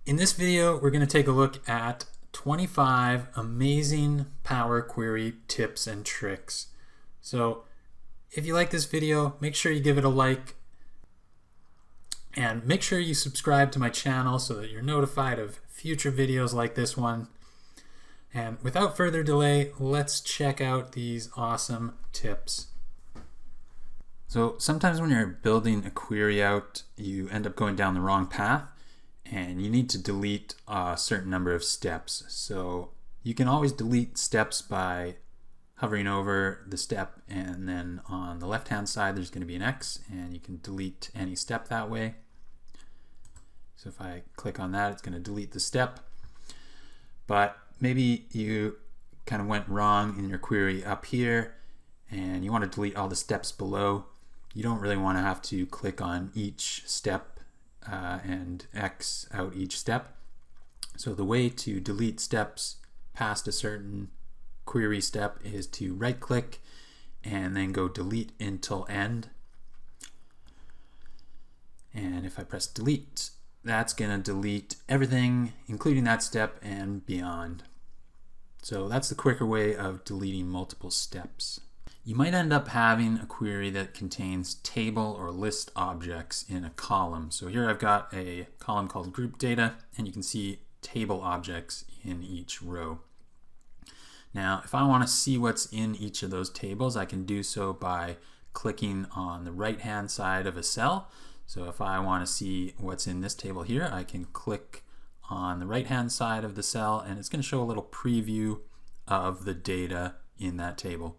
In this video, we're going to take a look at 25 amazing Power Query tips and tricks. So if you like this video, make sure you give it a like and make sure you subscribe to my channel so that you're notified of future videos like this one. And without further delay, let's check out these awesome tips. So sometimes when you're building a query out, you end up going down the wrong path and you need to delete a certain number of steps. So you can always delete steps by hovering over the step, and then on the left hand side there's going to be an X and you can delete any step that way. So if I click on that, it's going to delete the step. But maybe you kind of went wrong in your query up here and you want to delete all the steps below. You don't really want to have to click on each step and X out each step. So the way to delete steps past a certain query step is to right click and then go delete until end. And if I press delete, that's going to delete everything including that step and beyond. So that's the quicker way of deleting multiple steps. You might end up having a query that contains table or list objects in a column. So here I've got a column called group data, and you can see table objects in each row. Now, if I want to see what's in each of those tables, I can do so by clicking on the right-hand side of a cell. So if I want to see what's in this table here, I can click on the right-hand side of the cell, and it's going to show a little preview of the data in that table.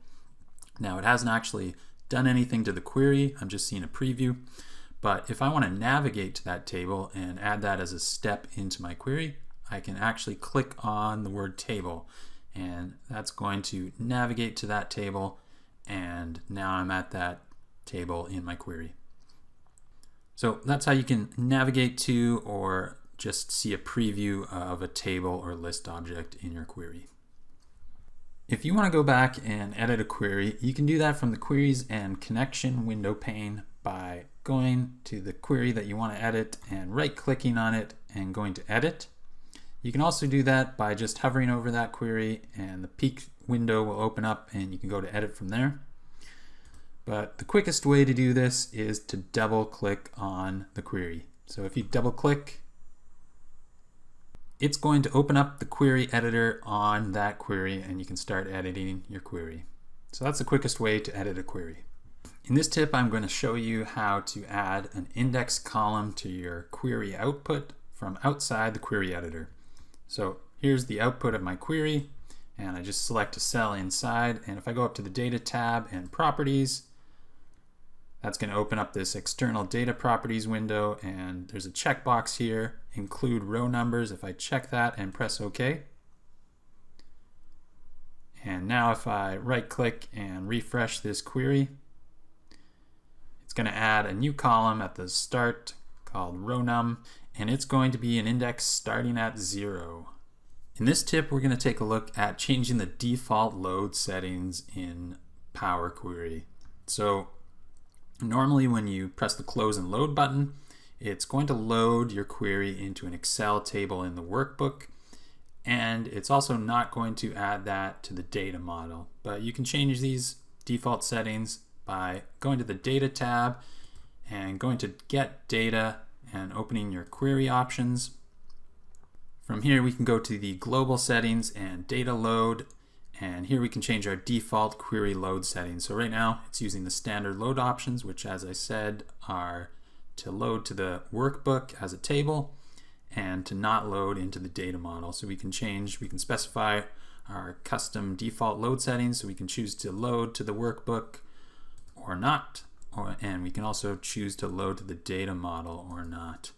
Now, it hasn't actually done anything to the query, I'm just seeing a preview. But if I want to navigate to that table and add that as a step into my query, I can actually click on the word table, and that's going to navigate to that table, and now I'm at that table in my query. So that's how you can navigate to or just see a preview of a table or list object in your query. If you want to go back and edit a query, you can do that from the Queries and Connection window pane by going to the query that you want to edit and right-clicking on it and going to Edit. You can also do that by just hovering over that query and the peek window will open up and you can go to Edit from there. But the quickest way to do this is to double-click on the query. So if you double-click, it's going to open up the query editor on that query and you can start editing your query. So that's the quickest way to edit a query. In this tip, I'm going to show you how to add an index column to your query output from outside the query editor. So here's the output of my query, and I just select a cell inside, and if I go up to the Data tab and Properties, that's going to open up this external data properties window, and there's a checkbox here, include row numbers. If I check that and press OK, and now if I right click and refresh this query, it's going to add a new column at the start called row num, and it's going to be an index starting at 0. In this tip, we're going to take a look at changing the default load settings in Power Query. So normally when you press the close and load button, it's going to load your query into an Excel table in the workbook, and it's also not going to add that to the data model. But you can change these default settings by going to the Data tab and going to Get Data and opening your query options. From here we can go to the global settings and data load, and here we can change our default query load settings. So right now it's using the standard load options, which as I said are to load to the workbook as a table and to not load into the data model. So we can specify our custom default load settings, so we can choose to load to the workbook or not, and we can also choose to load to the data model or not.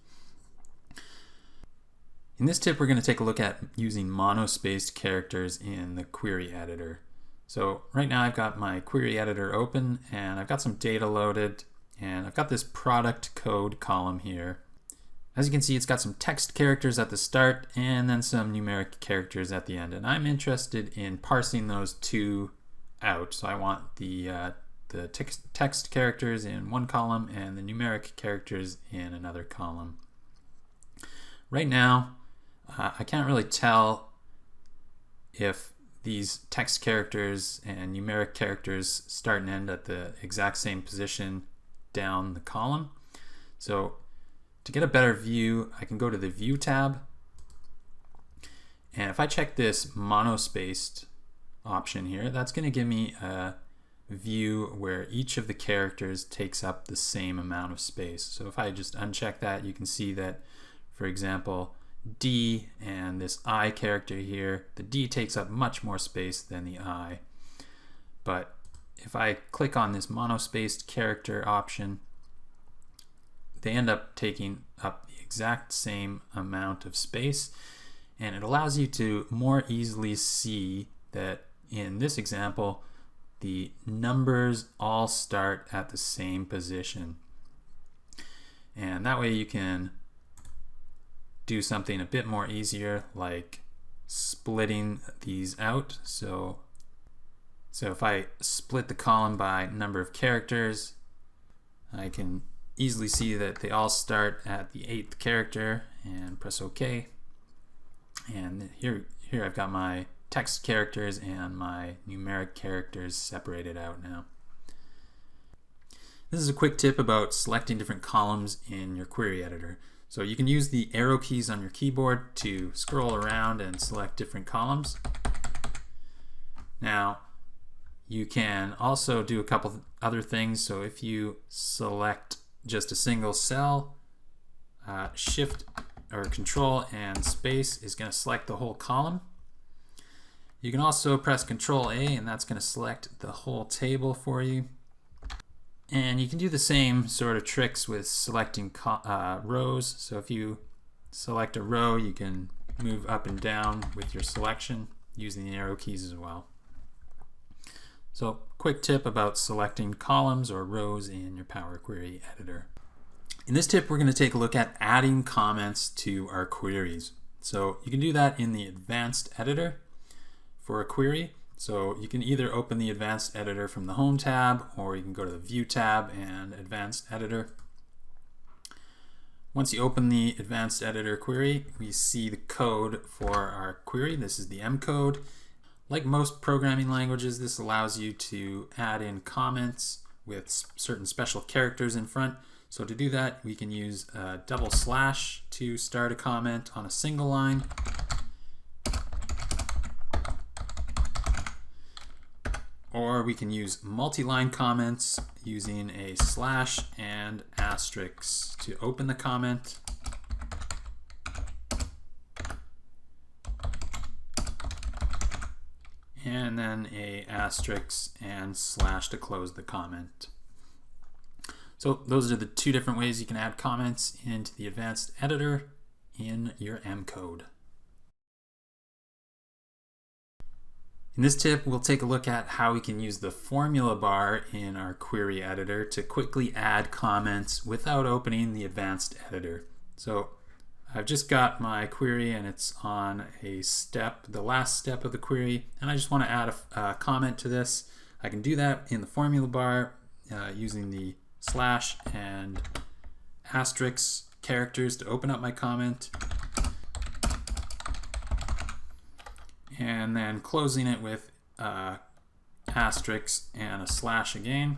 In this tip, we're going to take a look at using monospaced characters in the query editor. So right now I've got my query editor open and I've got some data loaded, and I've got this product code column here. As you can see, it's got some text characters at the start and then some numeric characters at the end, and I'm interested in parsing those two out. So I want the text characters in one column and the numeric characters in another column. Right now I can't really tell if these text characters and numeric characters start and end at the exact same position down the column. So to get a better view, I can go to the View tab, and if I check this monospaced option here, that's going to give me a view where each of the characters takes up the same amount of space. So if I just uncheck that, you can see that, for example, D and this I character here, the D takes up much more space than the I. But if I click on this monospaced character option, they end up taking up the exact same amount of space, and it allows you to more easily see that in this example the numbers all start at the same position, and that way you can do something a bit more easier, like splitting these out. So if I split the column by number of characters, I can easily see that they all start at the 8th character, and press OK. And here I've got my text characters and my numeric characters separated out now. This is a quick tip about selecting different columns in your query editor. So you can use the arrow keys on your keyboard to scroll around and select different columns. Now, you can also do a couple other things. So if you select just a single cell, Shift or Control and Space is going to select the whole column. You can also press Control A, and that's going to select the whole table for you. And you can do the same sort of tricks with selecting rows. So if you select a row, you can move up and down with your selection using the arrow keys as well. So quick tip about selecting columns or rows in your Power Query editor. In this tip, we're going to take a look at adding comments to our queries. So you can do that in the Advanced Editor for a query. So you can either open the Advanced Editor from the Home tab, or you can go to the View tab and Advanced Editor. Once you open the Advanced Editor query, we see the code for our query. This is the M code. Like most programming languages, this allows you to add in comments with certain special characters in front. So to do that, we can use a // to start a comment on a single line. Or we can use multi-line comments using a / and asterisk to open the comment. And then a asterisk and / to close the comment. So those are the two different ways you can add comments into the Advanced Editor in your M code. In this tip, we'll take a look at how we can use the formula bar in our query editor to quickly add comments without opening the Advanced Editor. So I've just got my query and it's on a step, the last step of the query, and I just want to add a comment to this. I can do that in the formula bar using the / and asterisk characters to open up my comment, and then closing it with asterisk and a / again.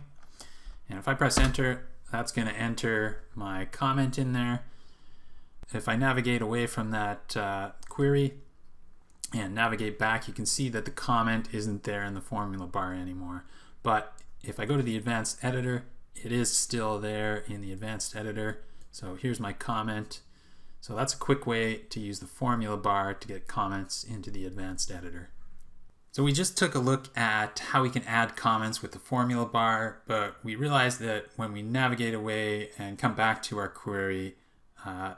And if I press enter, that's going to enter my comment in there. If I navigate away from that query and navigate back, you can see that the comment isn't there in the formula bar anymore. But if I go to the Advanced Editor, it is still there in the Advanced Editor. So here's my comment. So that's a quick way to use the formula bar to get comments into the Advanced Editor. So we just took a look at how we can add comments with the formula bar, but we realized that when we navigate away and come back to our query,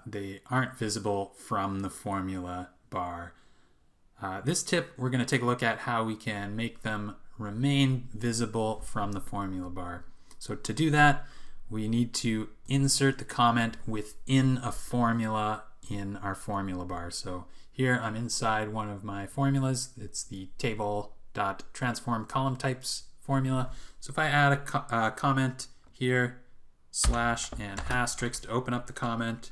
they aren't visible from the formula bar. This tip, we're going to take a look at how we can make them remain visible from the formula bar. So to do that, we need to insert the comment within a formula in our formula bar. So here I'm inside one of my formulas. It's the table.transform column types formula. So if I add a comment here, / and asterisk to open up the comment,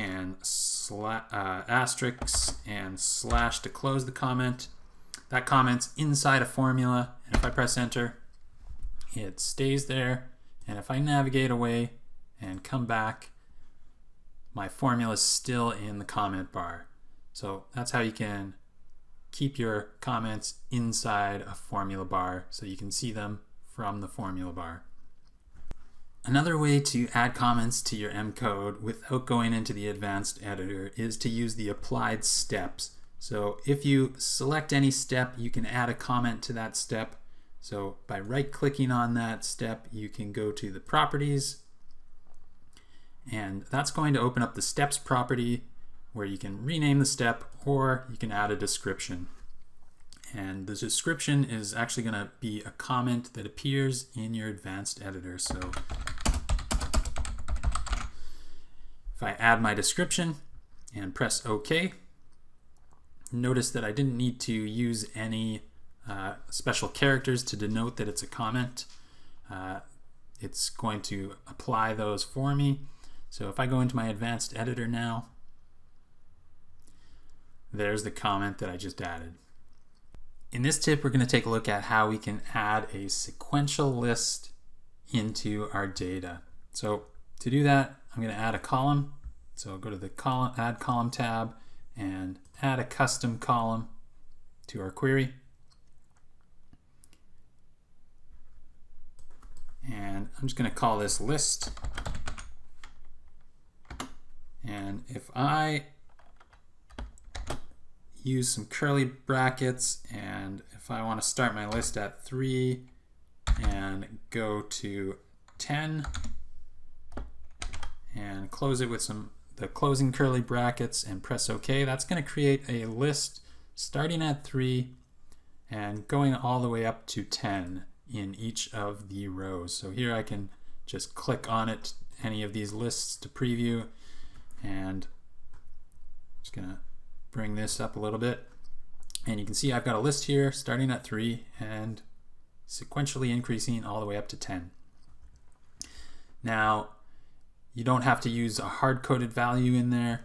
and asterisk and slash to close the comment. That comment's inside a formula, and if I press enter, it stays there. And if I navigate away and come back, my formula is still in the comment bar. So that's how you can keep your comments inside a formula bar so you can see them from the formula bar. Another way to add comments to your M code without going into the advanced editor is to use the applied steps. So if you select any step, you can add a comment to that step. So by right-clicking on that step, you can go to the properties, and that's going to open up the steps property where you can rename the step or you can add a description. And the description is actually going to be a comment that appears in your advanced editor. So if I add my description and press OK, notice that I didn't need to use any special characters to denote that it's a comment. It's going to apply those for me. So if I go into my advanced editor now, there's the comment that I just added. In this tip, we're going to take a look at how we can add a sequential list into our data. So to do that, I'm going to add a column. So I'll go to the Add Column tab and add a custom column to our query. And I'm just going to call this list. And if I use some curly brackets, and if I want to start my list at 3 and go to 10 and close it with the closing curly brackets and press OK, that's going to create a list starting at 3 and going all the way up to 10 in each of the rows. So here I can just click on it, any of these lists to preview, and I'm just gonna bring this up a little bit, and you can see I've got a list here starting at 3 and sequentially increasing all the way up to 10. Now you don't have to use a hard-coded value in there.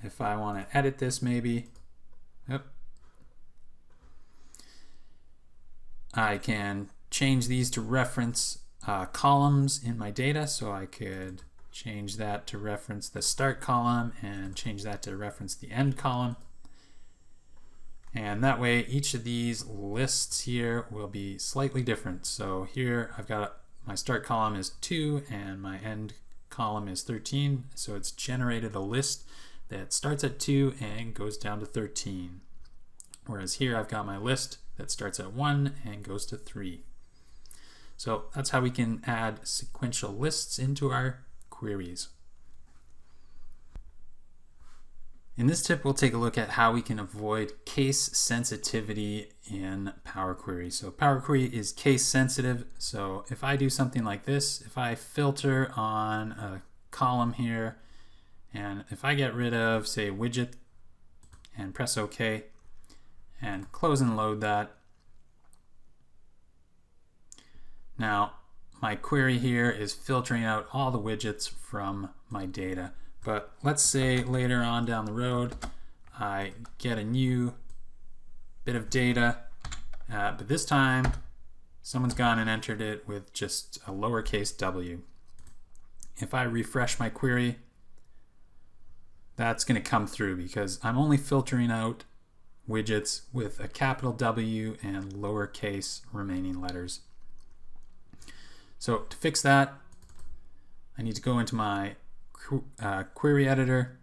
If I want to edit this, maybe I can change these to reference columns in my data. So I could change that to reference the start column and change that to reference the end column. And that way each of these lists here will be slightly different. So here I've got my start column is 2 and my end column is 13. So it's generated a list that starts at 2 and goes down to 13. Whereas here I've got my list that starts at 1 and goes to 3. So that's how we can add sequential lists into our queries. In this tip, we'll take a look at how we can avoid case sensitivity in Power Query. So Power Query is case sensitive. So if I do something like this, if I filter on a column here, and if I get rid of, say, widget and press OK and close and load that, now my query here is filtering out all the widgets from my data. But let's say later on down the road I get a new bit of data, but this time someone's gone and entered it with just a lowercase w. If I refresh my query, that's going to come through because I'm only filtering out widgets with a capital W and lowercase remaining letters. So to fix that, I need to go into my query editor,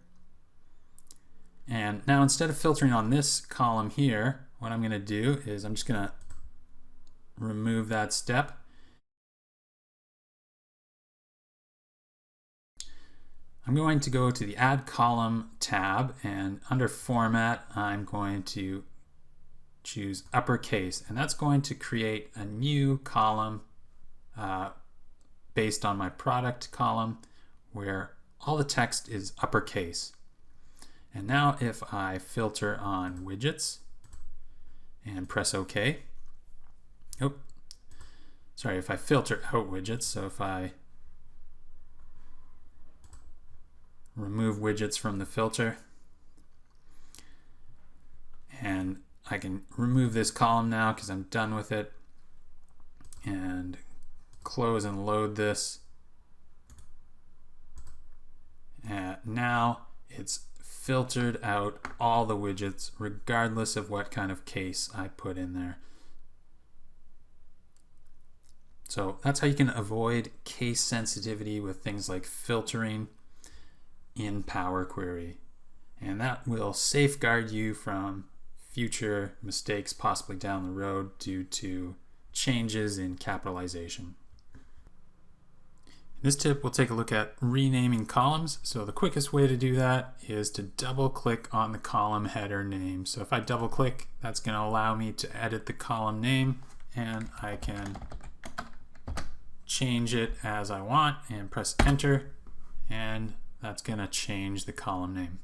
and now instead of filtering on this column here, what I'm going to do is I'm just going to remove that step. I'm going to go to the Add Column tab, and under Format I'm going to choose uppercase, and that's going to create a new column based on my product column where all the text is uppercase. And now if I filter on widgets and press OK, if I filter out widgets, so if I remove widgets from the filter. And I can remove this column now because I'm done with it, and close and load this. And now it's filtered out all the widgets regardless of what kind of case I put in there. So that's how you can avoid case sensitivity with things like filtering in Power Query. And that will safeguard you from future mistakes possibly down the road due to changes in capitalization. In this tip, we'll take a look at renaming columns. So the quickest way to do that is to double click on the column header name. So if I double click, that's going to allow me to edit the column name, and I can change it as I want and press enter, and that's going to change the column name.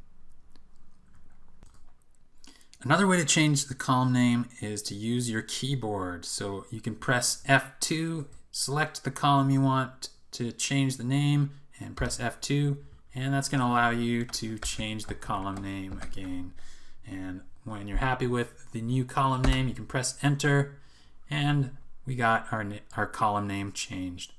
Another way to change the column name is to use your keyboard. So you can press F2, select the column you want to change the name, and press F2, and that's going to allow you to change the column name again. And when you're happy with the new column name, you can press enter, and we got our column name changed.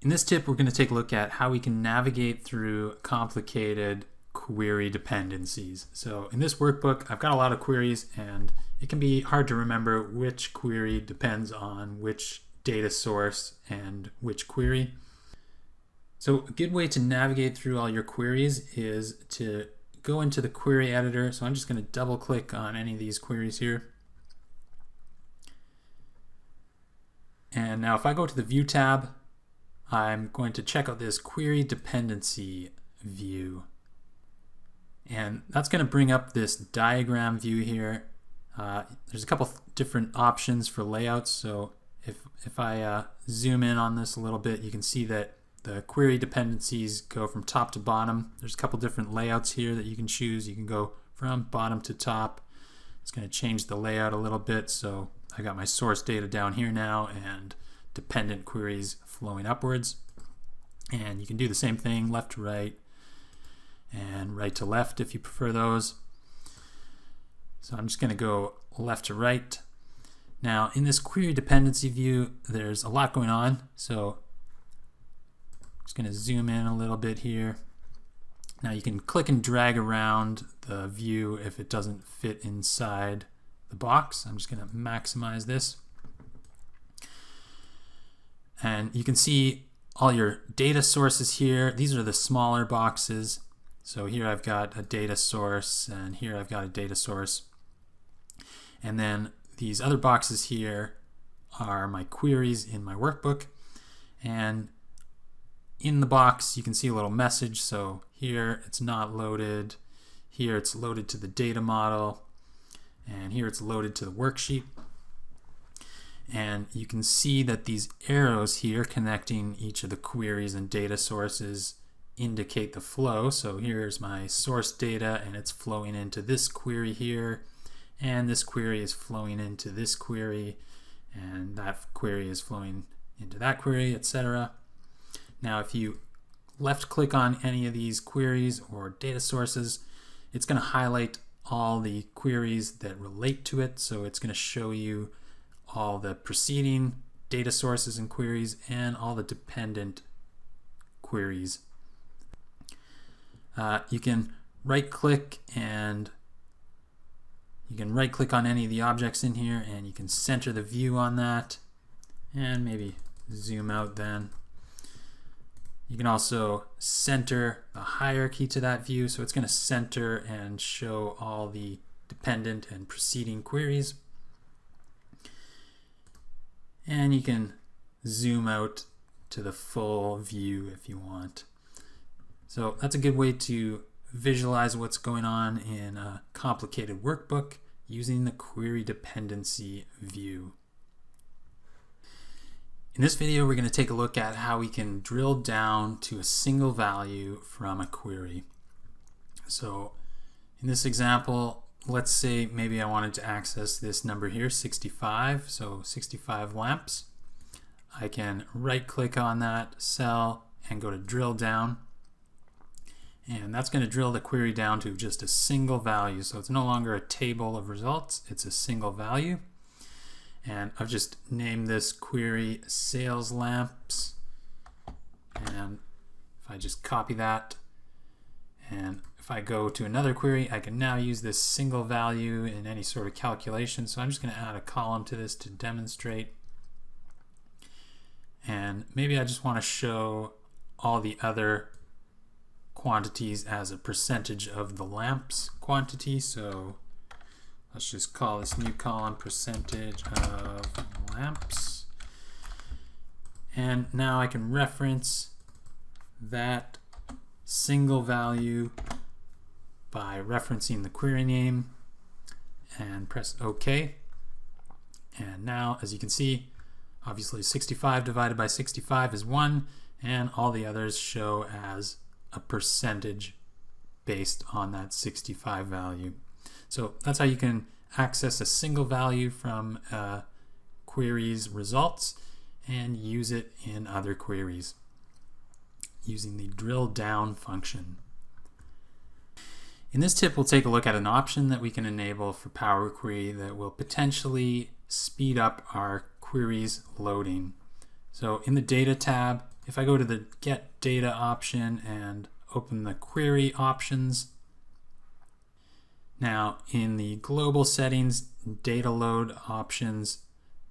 In this tip, we're going to take a look at how we can navigate through complicated query dependencies. So in this workbook, I've got a lot of queries, and it can be hard to remember which query depends on which data source and which query. So a good way to navigate through all your queries is to go into the query editor. So I'm just going to double click on any of these queries here. And now if I go to the View tab, I'm going to check out this Query Dependency view. And that's going to bring up this diagram view here. There's a couple different options for layouts. So if I zoom in on this a little bit, you can see that the query dependencies go from top to bottom. There's a couple different layouts here that you can choose. You can go from bottom to top. It's going to change the layout a little bit. So I got my source data down here now and dependent queries flowing upwards. And you can do the same thing left to right and right to left if you prefer those. So I'm just going to go left to right. Now in this query dependency view, there's a lot going on. So I'm just going to zoom in a little bit here. Now you can click and drag around the view if it doesn't fit inside the box. I'm just going to maximize this. And you can see all your data sources here. These are the smaller boxes. So here I've got a data source, and here I've got a data source. And then these other boxes here are my queries in my workbook. And in the box, you can see a little message. So here it's not loaded. Here it's loaded to the data model. And here it's loaded to the worksheet. And you can see that these arrows here connecting each of the queries and data sources indicate the flow. So here's my source data, and it's flowing into this query here, and this query is flowing into this query, and that query is flowing into that query, etc. Now if you left click on any of these queries or data sources, it's going to highlight all the queries that relate to it. So it's going to show you all the preceding data sources and queries and all the dependent queries. You can right click and you can right click on any of the objects in here, and you can center the view on that and maybe zoom out then. You can also center the hierarchy to that view, so it's going to center and show all the dependent and preceding queries. And you can zoom out to the full view if you want. So that's a good way to visualize what's going on in a complicated workbook using the query dependency view. In this video, we're going to take a look at how we can drill down to a single value from a query. So in this example, let's say maybe I wanted to access this number here, 65, so 65 lamps. I can right click on that cell and go to drill down. And that's going to drill the query down to just a single value. So it's no longer a table of results, it's a single value. And I've just named this query sales lamps. And if I just copy that, and if I go to another query, I can now use this single value in any sort of calculation. So I'm just going to add a column to this to demonstrate. And maybe I just want to show all the other quantities as a percentage of the lamps quantity. So let's just call this new column percentage of lamps. And now I can reference that single value by referencing the query name and press OK. And now, as you can see, obviously 65 divided by 65 is 1, and all the others show as a percentage based on that 65 value. So that's how you can access a single value from a query's results and use it in other queries using the drill down function. In this tip, we'll take a look at an option that we can enable for Power Query that will potentially speed up our queries loading. So in the Data tab, if I go to the Get Data option and open the Query options, now in the Global Settings Data Load options,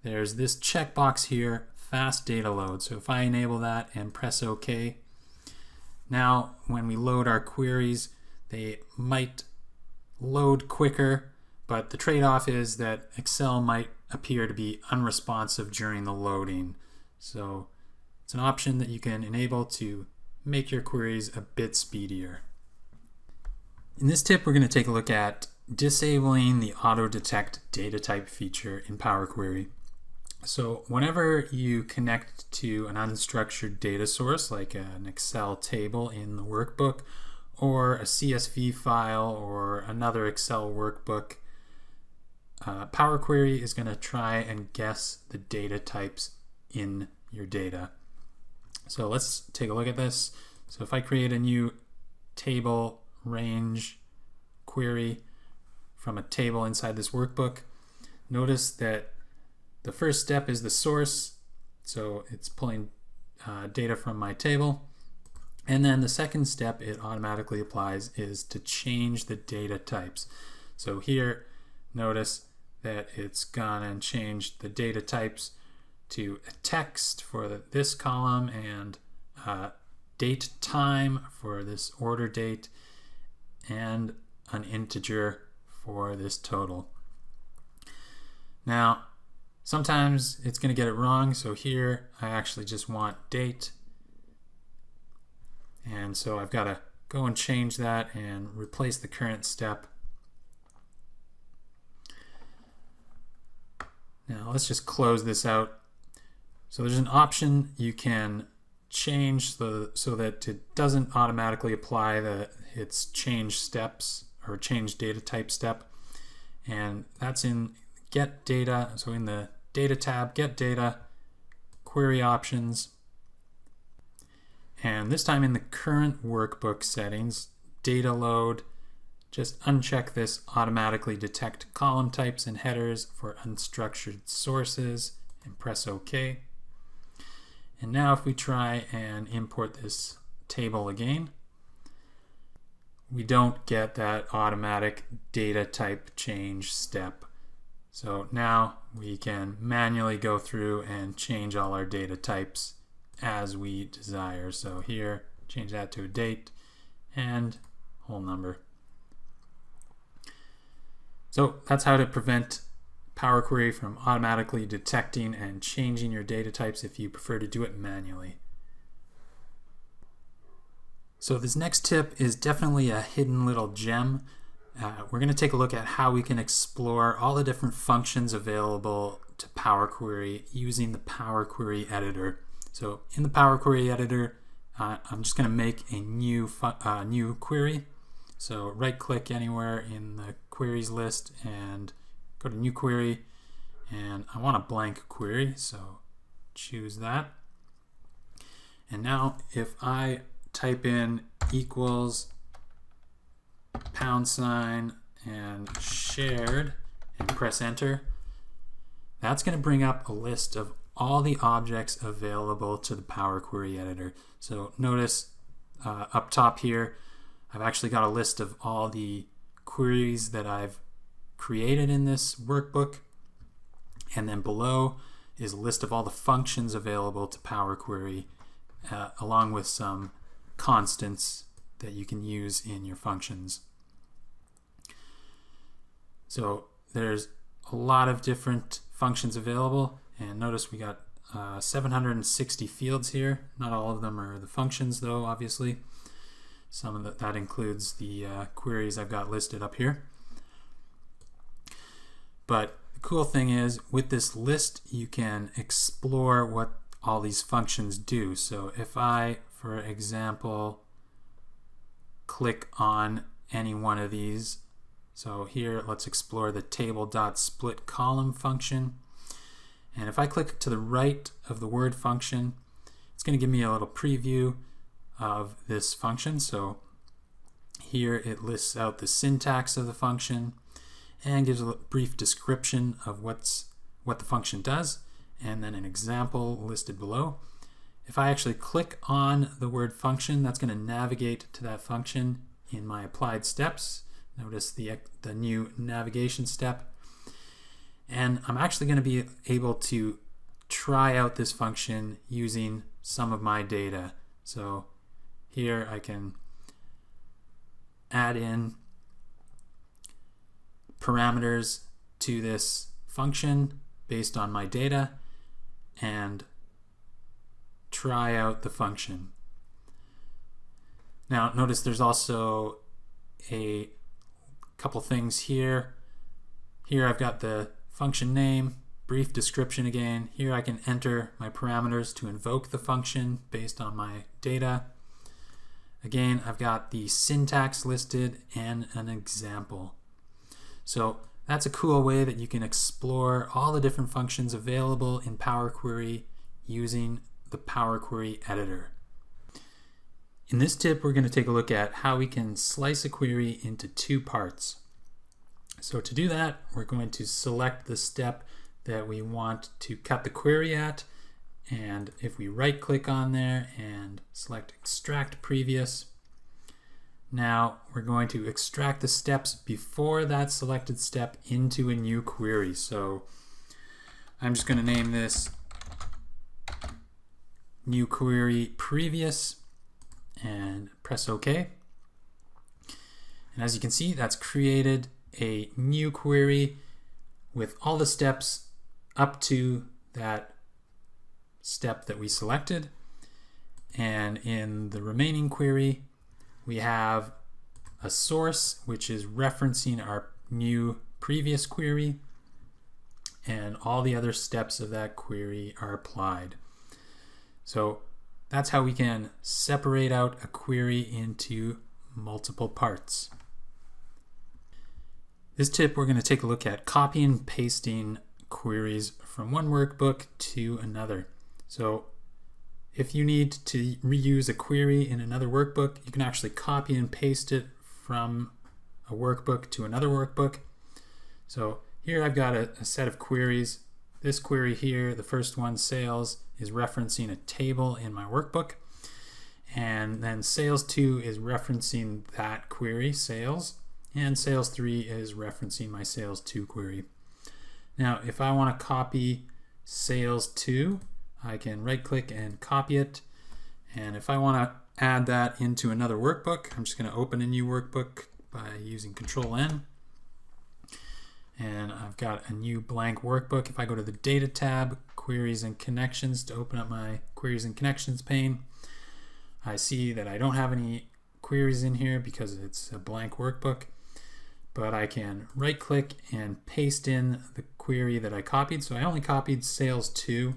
there's this checkbox here, Fast Data Load. So if I enable that and press OK, now when we load our queries, they might load quicker, but the trade-off is that Excel might appear to be unresponsive during the loading. So it's an option that you can enable to make your queries a bit speedier. In this tip, we're going to take a look at disabling the auto detect data type feature in Power Query. So whenever you connect to an unstructured data source like an Excel table in the workbook, or a CSV file or another Excel workbook, Power Query is going to try and guess the data types in your data. So let's take a look at this. So if I create a new table range query from a table inside this workbook, notice that the first step is the source. So it's pulling data from my table. And then the second step it automatically applies is to change the data types. So here, notice that it's gone and changed the data types to a text for this column and date time for this order date and an integer for this total. Now, sometimes it's going to get it wrong. So here I actually just want date. And so I've got to go and change that and replace the current step. Now let's just close this out. So there's an option you can change so that it doesn't automatically apply its change steps or change data type step. And that's in Get Data. So in the Data tab, Get Data, Query Options. And this time in the current workbook settings, data load, just uncheck this automatically detect column types and headers for unstructured sources and press OK. And now if we try and import this table again, we don't get that automatic data type change step. So now we can manually go through and change all our data types as we desire. So here, change that to a date and whole number. So that's how to prevent Power Query from automatically detecting and changing your data types if you prefer to do it manually. So this next tip is definitely a hidden little gem. We're going to take a look at how we can explore all the different functions available to Power Query using the Power Query editor. So in the Power Query editor, I'm just going to make a new query. So right click anywhere in the queries list and go to New Query, and I want a blank query, so choose that. And now if I type in equals # and shared and press enter, that's going to bring up a list of all the objects available to the Power Query editor. So notice up top here, I've actually got a list of all the queries that I've created in this workbook, and then below is a list of all the functions available to Power Query, along with some constants that you can use in your functions. So there's a lot of different functions available, and notice we got 760 fields here. Not all of them are the functions though, obviously. Some of that includes the queries I've got listed up here. But the cool thing is, with this list you can explore what all these functions do. So if I, for example, click on any one of these, so here let's explore the table.splitColumn function, and if I click to the right of the word function, it's going to give me a little preview of this function. So here it lists out the syntax of the function and gives a brief description of what the function does, and then an example listed below. If I actually click on the word function, that's going to navigate to that function in my applied steps. Notice the new navigation step. And I'm actually going to be able to try out this function using some of my data. So here I can add in parameters to this function based on my data and try out the function. Now notice there's also a couple things here. Here I've got the function name, brief description again. Here I can enter my parameters to invoke the function based on my data. Again, I've got the syntax listed and an example. So that's a cool way that you can explore all the different functions available in Power Query using the Power Query editor. In this tip, we're going to take a look at how we can slice a query into two parts. So to do that, we're going to select the step that we want to cut the query at, and if we right click on there and select extract previous, now we're going to extract the steps before that selected step into a new query. So I'm just going to name this new query previous and press OK. And as you can see, that's created a new query with all the steps up to that step that we selected. And in the remaining query, we have a source which is referencing our new previous query, and all the other steps of that query are applied. So that's how we can separate out a query into multiple parts. This tip, we're going to take a look at copy and pasting queries from one workbook to another. So if you need to reuse a query in another workbook, you can actually copy and paste it from a workbook to another workbook. So here I've got a set of queries. This query here, the first one, sales, is referencing a table in my workbook. And then sales 2 is referencing that query, sales. And sales 3 is referencing my sales 2 query. Now, if I want to copy sales 2, I can right click and copy it. And if I want to add that into another workbook, I'm just going to open a new workbook by using Control N. And I've got a new blank workbook. If I go to the Data tab, Queries and Connections, to open up my Queries and Connections pane, I see that I don't have any queries in here because it's a blank workbook. But I can right click and paste in the query that I copied. So I only copied sales 2,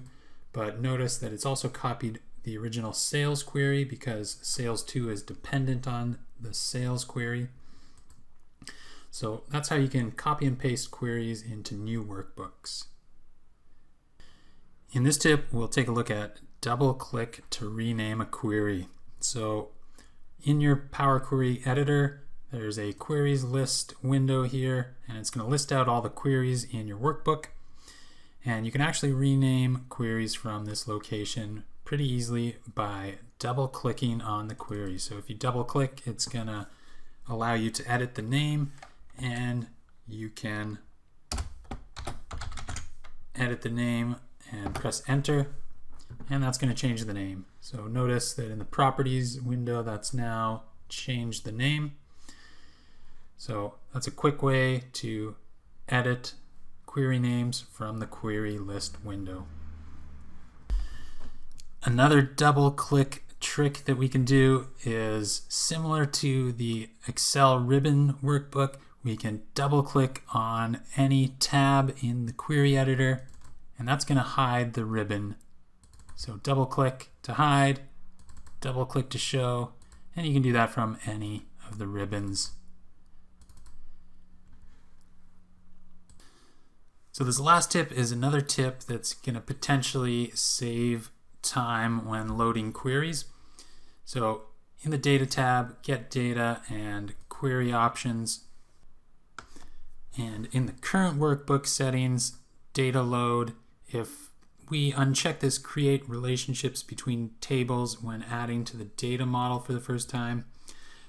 but notice that it's also copied the original sales query because sales 2 is dependent on the sales query. So that's how you can copy and paste queries into new workbooks. In this tip, we'll take a look at double click to rename a query. So in your Power Query editor, there's a queries list window here, and it's going to list out all the queries in your workbook. And you can actually rename queries from this location pretty easily by double clicking on the query. So if you double click, it's going to allow you to edit the name, and you can edit the name and press enter, and that's going to change the name. So notice that in the properties window, that's now changed the name. So that's a quick way to edit query names from the query list window. Another double click trick that we can do is similar to the Excel ribbon workbook. We can double click on any tab in the query editor, and that's going to hide the ribbon. So double click to hide, double click to show, and you can do that from any of the ribbons. So this last tip is another tip that's going to potentially save time when loading queries. So in the data tab, get data and query options. And in the current workbook settings, data load, if we uncheck this create relationships between tables when adding to the data model for the first time,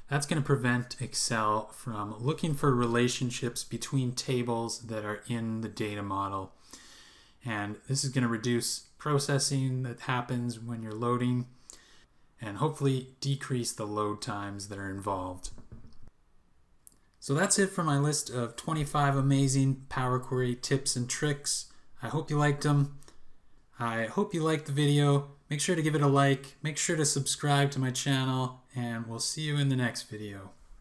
that's going to prevent Excel from looking for relationships between tables that are in the data model. And this is going to reduce processing that happens when you're loading and hopefully decrease the load times that are involved. So that's it for my list of 25 amazing Power Query tips and tricks. I hope you liked them. I hope you liked the video. Make sure to give it a like, make sure to subscribe to my channel, and we'll see you in the next video.